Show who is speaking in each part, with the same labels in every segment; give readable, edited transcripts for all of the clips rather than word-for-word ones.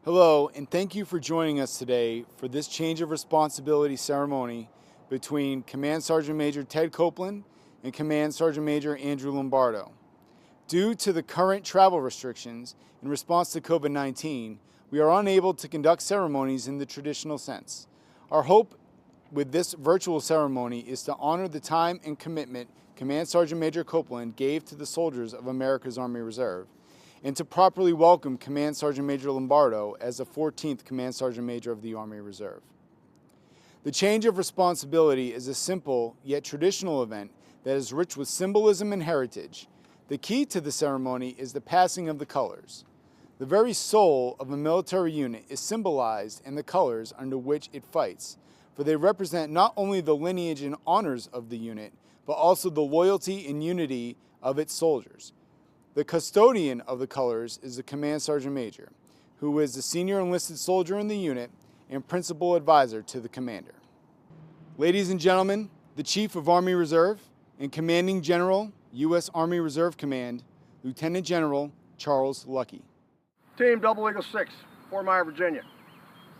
Speaker 1: Hello, and thank you for joining us today for this change of responsibility ceremony between Command Sergeant Major Ted Copeland and Command Sergeant Major Andrew Lombardo. Due to the current travel restrictions in response to COVID-19, we are unable to conduct ceremonies in the traditional sense. Our hope with this virtual ceremony is to honor the time and commitment Command Sergeant Major Copeland gave to the soldiers of America's Army Reserve, and to properly welcome Command Sergeant Major Lombardo as the 14th Command Sergeant Major of the Army Reserve. The change of responsibility is a simple yet traditional event that is rich with symbolism and heritage. The key to the ceremony is the passing of the colors. The very soul of a military unit is symbolized in the colors under which it fights, for they represent not only the lineage and honors of the unit, but also the loyalty and unity of its soldiers. The custodian of the colors is the Command Sergeant Major, who is the senior enlisted soldier in the unit and principal advisor to the commander. Ladies and gentlemen, the Chief of Army Reserve and Commanding General, U.S. Army Reserve Command, Lieutenant General Charles Luckey.
Speaker 2: Team Double Eagle 6, Fort Myer, Virginia.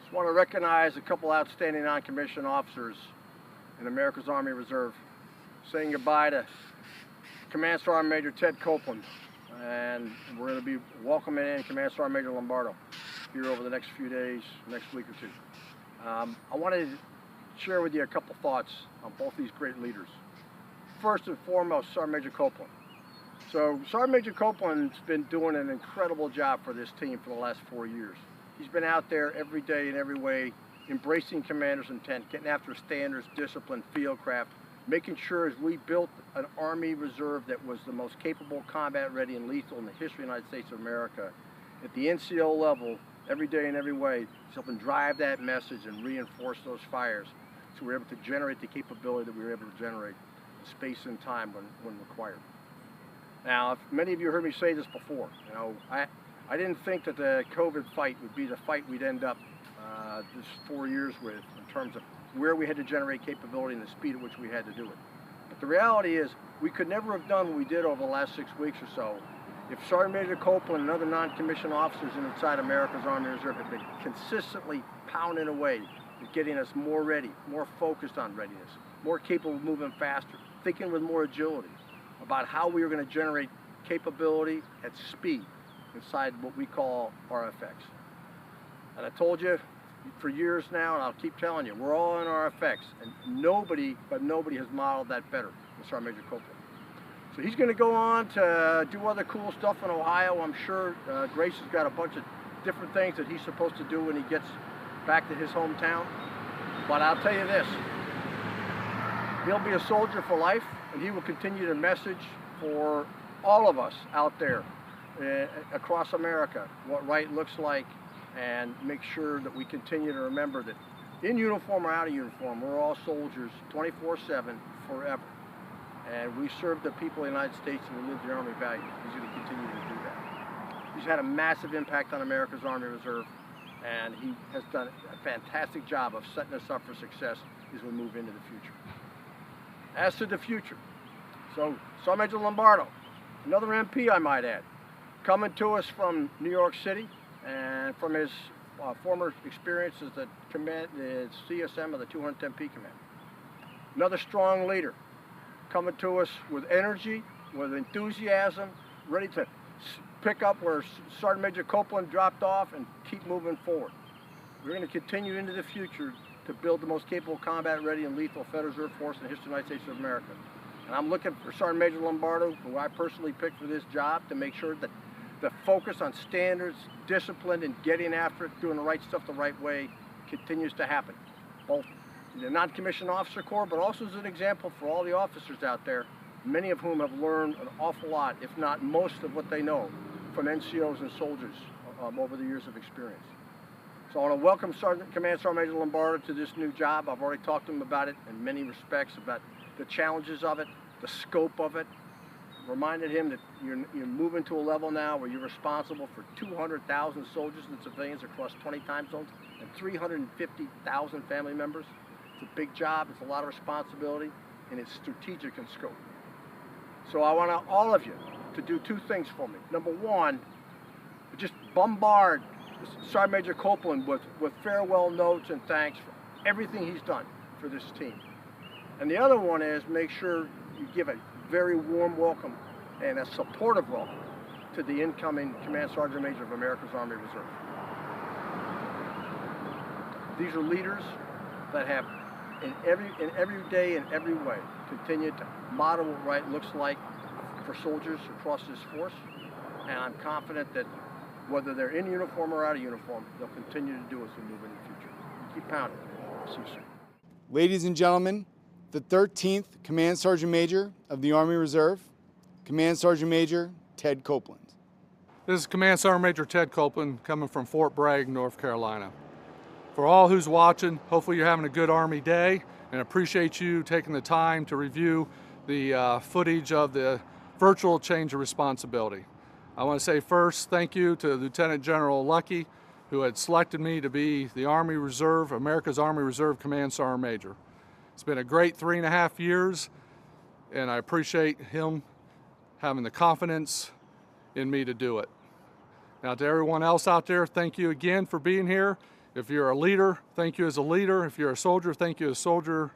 Speaker 2: Just want to recognize a couple outstanding non-commissioned officers in America's Army Reserve. Saying goodbye to Command Sergeant Major Ted Copeland. And we're going to be welcoming in Command Sergeant Major Lombardo here over the next few days, next week or two. I wanted to share with you a couple thoughts on both these great leaders. First and foremost, Sergeant Major Copeland. So Sergeant Major Copeland's been doing an incredible job for this team for the last 4 years. He's been out there every day in every way, embracing commander's intent, getting after standards, discipline, fieldcraft, making sure as we built an Army Reserve that was the most capable, combat-ready, and lethal in the history of the United States of America. At the NCO level, every day in every way, he's helping drive that message and reinforce those fires so we're able to generate the capability that we were able to generate in space and time when required. Now, many of you heard me say this before. You know, I didn't think that the COVID fight would be the fight we'd end up this 4 years with in terms of where we had to generate capability and the speed at which we had to do it. But the reality is, we could never have done what we did over the last 6 weeks or so if Sergeant Major Copeland and other non-commissioned officers inside America's Army Reserve had been consistently pounding away at getting us more ready, more focused on readiness, more capable of moving faster, thinking with more agility about how we were going to generate capability at speed inside what we call RFX. And I told you for years now, and I'll keep telling you, we're all in RFX, and nobody has modeled that better than Sergeant Major Copeland. So he's going to go on to do other cool stuff in Ohio. I'm sure Grace has got a bunch of different things that he's supposed to do when he gets back to his hometown. But I'll tell you this, he'll be a soldier for life, and he will continue to message for all of us out there across America what right looks like, and make sure that we continue to remember that in uniform or out of uniform, we're all soldiers 24/7 forever. And we serve the people of the United States and we live the Army values. He's going to continue to do that. He's had a massive impact on America's Army Reserve, and he has done a fantastic job of setting us up for success as we move into the future. As to the future, so Sergeant Major Lombardo, another MP I might add, coming to us from New York City, and from his former experience as the CSM of the 210P Command. Another strong leader, coming to us with energy, with enthusiasm, ready to pick up where Sergeant Major Copeland dropped off and keep moving forward. We're going to continue into the future to build the most capable, combat-ready, and lethal Federal Reserve Force in the history of the United States of America. And I'm looking for Sergeant Major Lombardo, who I personally picked for this job, to make sure that the focus on standards, discipline, and getting after it, doing the right stuff the right way, continues to happen. Both in the non-commissioned officer corps, but also as an example for all the officers out there, many of whom have learned an awful lot, if not most of what they know, from NCOs and soldiers over the years of experience. So I want to welcome Command Sergeant Major Lombardo to this new job. I've already talked to him about it in many respects, about the challenges of it, the scope of it. Reminded him that you're moving to a level now where you're responsible for 200,000 soldiers and civilians across 20 time zones and 350,000 family members. It's a big job, it's a lot of responsibility, and it's strategic in scope. So I want all of you to do two things for me. Number one, just bombard Sergeant Major Copeland with farewell notes and thanks for everything he's done for this team. And the other one is make sure you give a very warm welcome and a supportive welcome to the incoming Command Sergeant Major of America's Army Reserve. These are leaders that have, in every day, in every way, continued to model what right looks like for soldiers across this force. And I'm confident that whether they're in uniform or out of uniform, they'll continue to do as we move in the future. Keep pounding. See you soon.
Speaker 1: Ladies and gentlemen, the 13th Command Sergeant Major of the Army Reserve, Command Sergeant Major Ted Copeland.
Speaker 3: This is Command Sergeant Major Ted Copeland coming from Fort Bragg, North Carolina. For all who's watching, hopefully you're having a good Army day, and appreciate you taking the time to review the footage of the virtual change of responsibility. I want to say first thank you to Lieutenant General Lucky, who had selected me to be the Army Reserve, America's Army Reserve Command Sergeant Major. It's been a great 3.5 years, and I appreciate him having the confidence in me to do it. Now to everyone else out there, thank you again for being here. If you're a leader, thank you as a leader. If you're a soldier, thank you as a soldier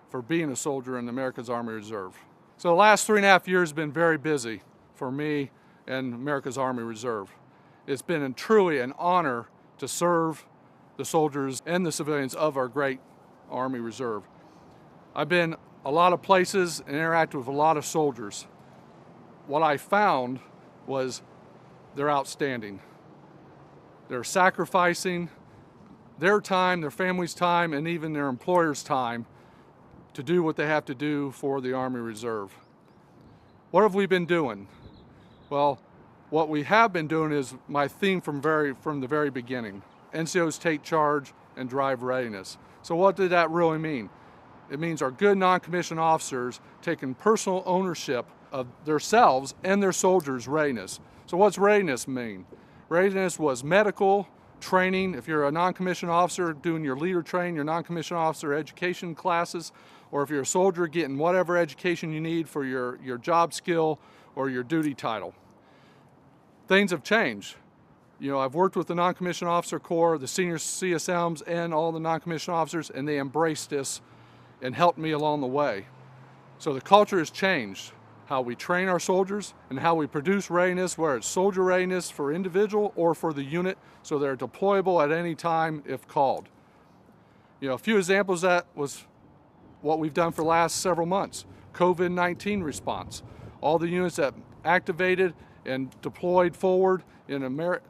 Speaker 3: for being a soldier in America's Army Reserve. So the last 3.5 years have been very busy for me and America's Army Reserve. It's been truly an honor to serve the soldiers and the civilians of our great Army Reserve. I've been a lot of places and interacted with a lot of soldiers. What I found was they're outstanding. They're sacrificing their time, their family's time, and even their employer's time to do what they have to do for the Army Reserve. What have we been doing? Well, what we have been doing is my theme from the very beginning. NCOs take charge and drive readiness. So what did that really mean? It means our good non-commissioned officers taking personal ownership of themselves and their soldiers' readiness. So what's readiness mean? Readiness was medical training. If you're a non-commissioned officer doing your leader training, your non-commissioned officer education classes, or if you're a soldier getting whatever education you need for your job skill or your duty title. Things have changed. You know, I've worked with the non-commissioned officer corps, the senior CSMs, and all the non-commissioned officers, and they embraced this and helped me along the way. So the culture has changed. How we train our soldiers and how we produce readiness, whether it's soldier readiness for individual or for the unit, so they're deployable at any time if called. You know, a few examples of that was what we've done for the last several months. COVID-19 response. All the units that activated and deployed forward in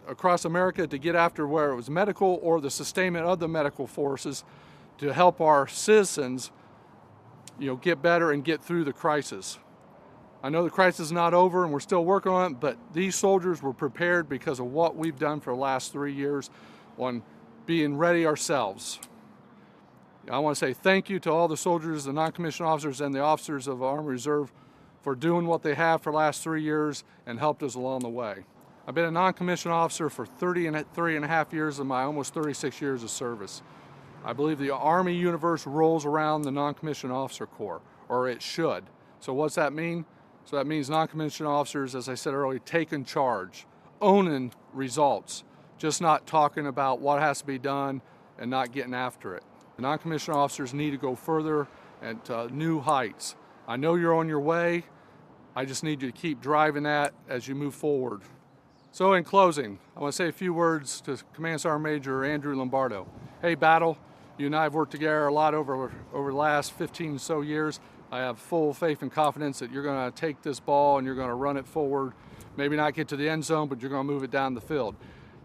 Speaker 3: across America to get after where it was medical or the sustainment of the medical forces to help our citizens, you know, get better and get through the crisis. I know the crisis is not over and we're still working on it, but these soldiers were prepared because of what we've done for the last 3 years on being ready ourselves. I want to say thank you to all the soldiers, the non-commissioned officers, and the officers of Army Reserve for doing what they have for the last 3 years and helped us along the way. I've been a non-commissioned officer for 33.5 years of my almost 36 years of service. I believe the Army universe rolls around the non-commissioned officer corps, or it should. So what's that mean? So that means non-commissioned officers, as I said earlier, taking charge, owning results, just not talking about what has to be done and not getting after it. The non-commissioned officers need to go further and to new heights. I know you're on your way. I just need you to keep driving that as you move forward. So in closing, I want to say a few words to Command Sergeant Major Andrew Lombardo. Hey, Battle, you and I have worked together a lot over the last 15 or so years. I have full faith and confidence that you're going to take this ball and you're going to run it forward. Maybe not get to the end zone, but you're going to move it down the field.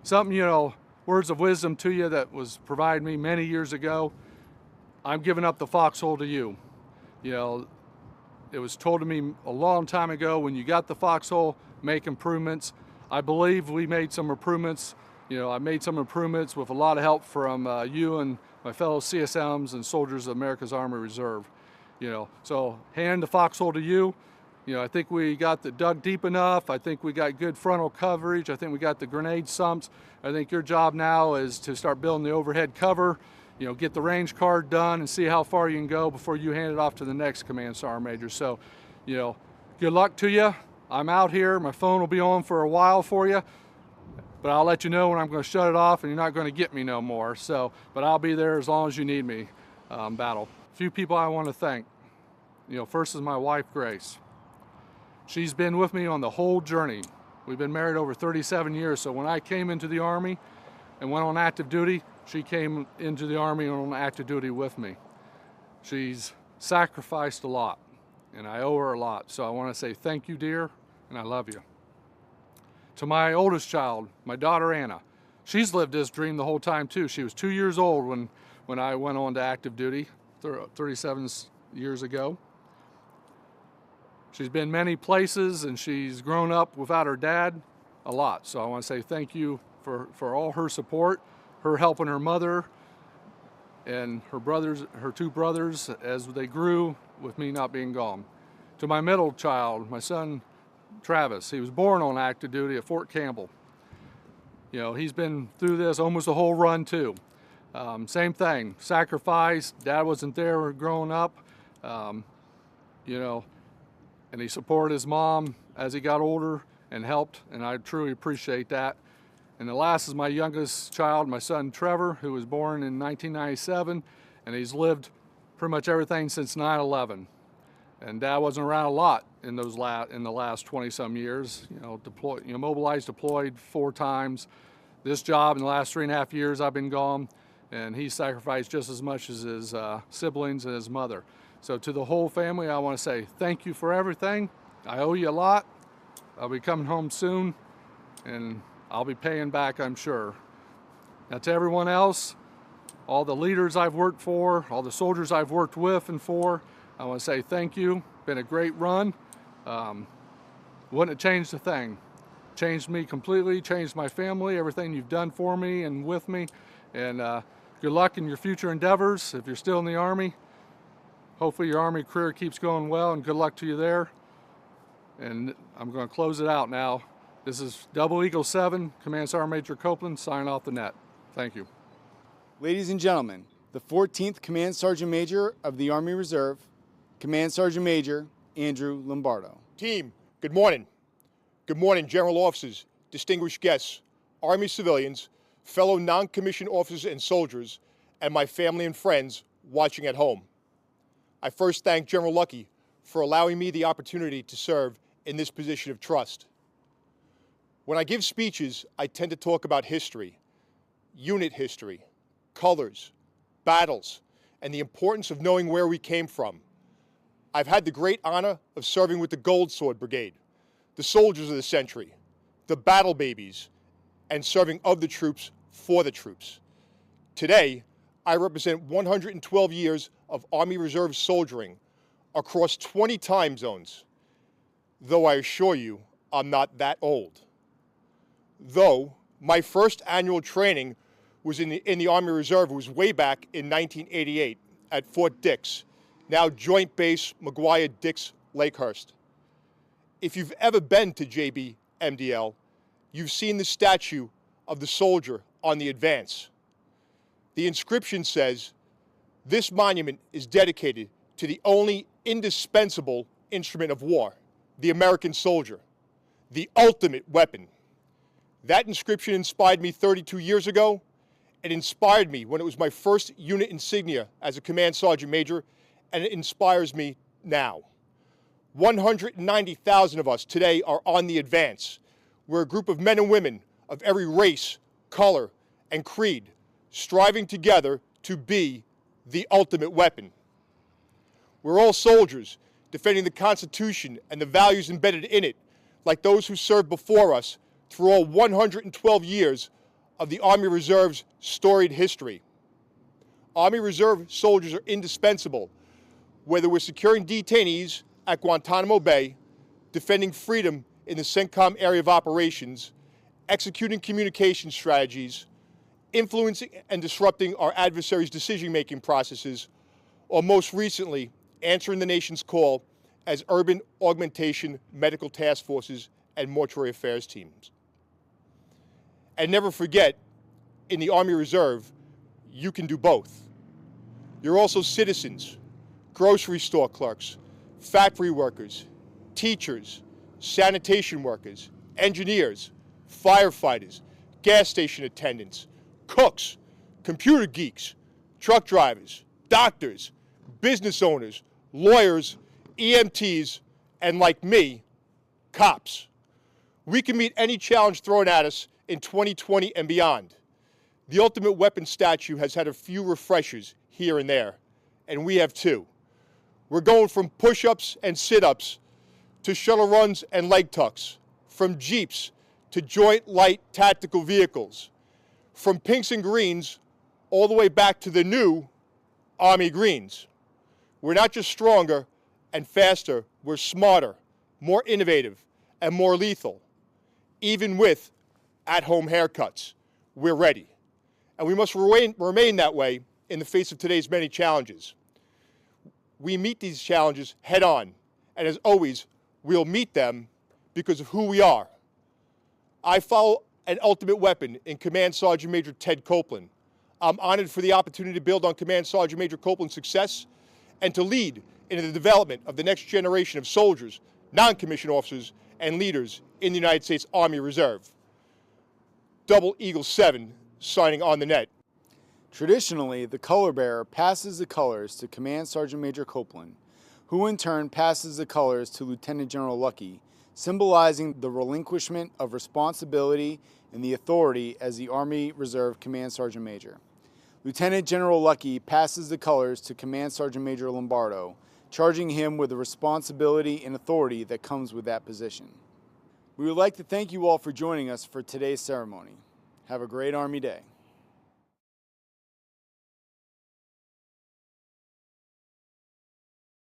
Speaker 3: Something, you know, words of wisdom to you that was provided me many years ago. I'm giving up the foxhole to you. You know, it was told to me a long time ago, when you got the foxhole, make improvements. I believe we made some improvements. You know, I made some improvements with a lot of help from you and my fellow CSMs and soldiers of America's Army Reserve. You know, so hand the foxhole to you. You know, I think we got the dug deep enough. I think we got good frontal coverage. I think we got the grenade sumps. I think your job now is to start building the overhead cover. You know, get the range card done and see how far you can go before you hand it off to the next Command Sergeant Major. So, you know, good luck to you. I'm out here. My phone will be on for a while for you. but I'll let you know when I'm going to shut it off, and you're not going to get me no more. So, but I'll be there as long as you need me. Battle. A few people I want to thank. First is my wife, Grace. She's been with me on the whole journey. We've been married over 37 years, so when I came into the Army and went on active duty, she came into the Army and on active duty with me. She's sacrificed a lot, and I owe her a lot, so I want to say thank you, dear, and I love you. To my oldest child, my daughter Anna, she's lived this dream the whole time too. She was 2 years old when I went on to active duty 37 years ago. She's been many places, and she's grown up without her dad a lot. So I want to say thank you for all her support, her helping her mother and her two brothers as they grew with me not being gone. To my middle child, my son Travis, he was born on active duty at Fort Campbell. He's been through this almost the whole run too. Same thing, sacrifice. Dad wasn't there growing up, and he supported his mom as he got older and helped, and I truly appreciate that. And the last is my youngest child, my son Trevor, who was born in 1997, and he's lived pretty much everything since 9/11. And Dad wasn't around a lot in the last 20-some years. Mobilized, deployed 4 times. This job in the last 3.5 years I've been gone, and he sacrificed just as much as his siblings and his mother. So to the whole family, I want to say thank you for everything. I owe you a lot. I'll be coming home soon, and I'll be paying back, I'm sure. Now to everyone else, all the leaders I've worked for, all the soldiers I've worked with and for, I want to say thank you. Been a great run. Wouldn't have changed a thing. Changed me completely, changed my family, everything you've done for me and with me. And good luck in your future endeavors if you're still in the Army. Hopefully your Army career keeps going well, and good luck to you there. And I'm going to close it out now. This is Double Eagle 7, Command Sgt. Major Copeland, signing off the net. Thank you.
Speaker 1: Ladies and gentlemen, the 14th Command Sergeant Major of the Army Reserve, Command Sergeant Major Andrew Lombardo.
Speaker 4: Team, good morning. Good morning, general officers, distinguished guests, Army civilians, fellow non-commissioned officers and soldiers, and my family and friends watching at home. I first thank General Lucky for allowing me the opportunity to serve in this position of trust. When I give speeches, I tend to talk about history, unit history, colors, battles, and the importance of knowing where we came from. I've had the great honor of serving with the Gold Sword Brigade, the soldiers of the century, the battle babies, and serving of the troops for the troops. Today, I represent 112 years of Army Reserve soldiering across 20 time zones, though I assure you I'm not that old. Though my first annual training was in the Army Reserve was way back in 1988 at Fort Dix, now Joint Base McGuire-Dix Lakehurst. If you've ever been to JBMDL, you've seen the statue of the soldier on the advance. The inscription says, "This monument is dedicated to the only indispensable instrument of war, the American soldier, the ultimate weapon." That inscription inspired me 32 years ago. It inspired me when it was my first unit insignia as a Command Sergeant Major, and it inspires me now. 190,000 of us today are on the advance. We're a group of men and women of every race, color, and creed, striving together to be the ultimate weapon. We're all soldiers, defending the Constitution and the values embedded in it, like those who served before us through all 112 years of the Army Reserve's storied history. Army Reserve soldiers are indispensable, whether we're securing detainees at Guantanamo Bay, defending freedom in the CENTCOM area of operations, executing communication strategies, influencing and disrupting our adversaries' decision-making processes, or most recently, answering the nation's call as urban augmentation medical task forces and mortuary affairs teams. And never forget, in the Army Reserve, you can do both. You're also citizens, grocery store clerks, factory workers, teachers, sanitation workers, engineers, firefighters, gas station attendants, cooks, computer geeks, truck drivers, doctors, business owners, lawyers, EMTs, and like me, cops. We can meet any challenge thrown at us in 2020 and beyond. The Ultimate Weapon statue has had a few refreshers here and there, and we have too. We're going from push-ups and sit-ups to shuttle runs and leg tucks, from Jeeps to joint light tactical vehicles, from pinks and greens all the way back to the new Army greens. We're not just stronger and faster, we're smarter, more innovative, and more lethal. Even with at-home haircuts, we're ready. And we must remain that way in the face of today's many challenges. We meet these challenges head on, and as always, we'll meet them because of who we are. I follow an Ultimate Weapon in Command Sgt. Major Ted Copeland. I'm honored for the opportunity to build on Command Sgt. Major Copeland's success and to lead in the development of the next generation of soldiers, non-commissioned officers, and leaders in the United States Army Reserve. Double Eagle 7, signing on the net.
Speaker 1: Traditionally, the color bearer passes the colors to Command Sergeant Major Copeland, who in turn passes the colors to Lieutenant General Lucky, symbolizing the relinquishment of responsibility and the authority as the Army Reserve Command Sergeant Major. Lieutenant General Lucky passes the colors to Command Sergeant Major Lombardo, charging him with the responsibility and authority that comes with that position. We would like to thank you all for joining us for today's ceremony. Have a great Army Day.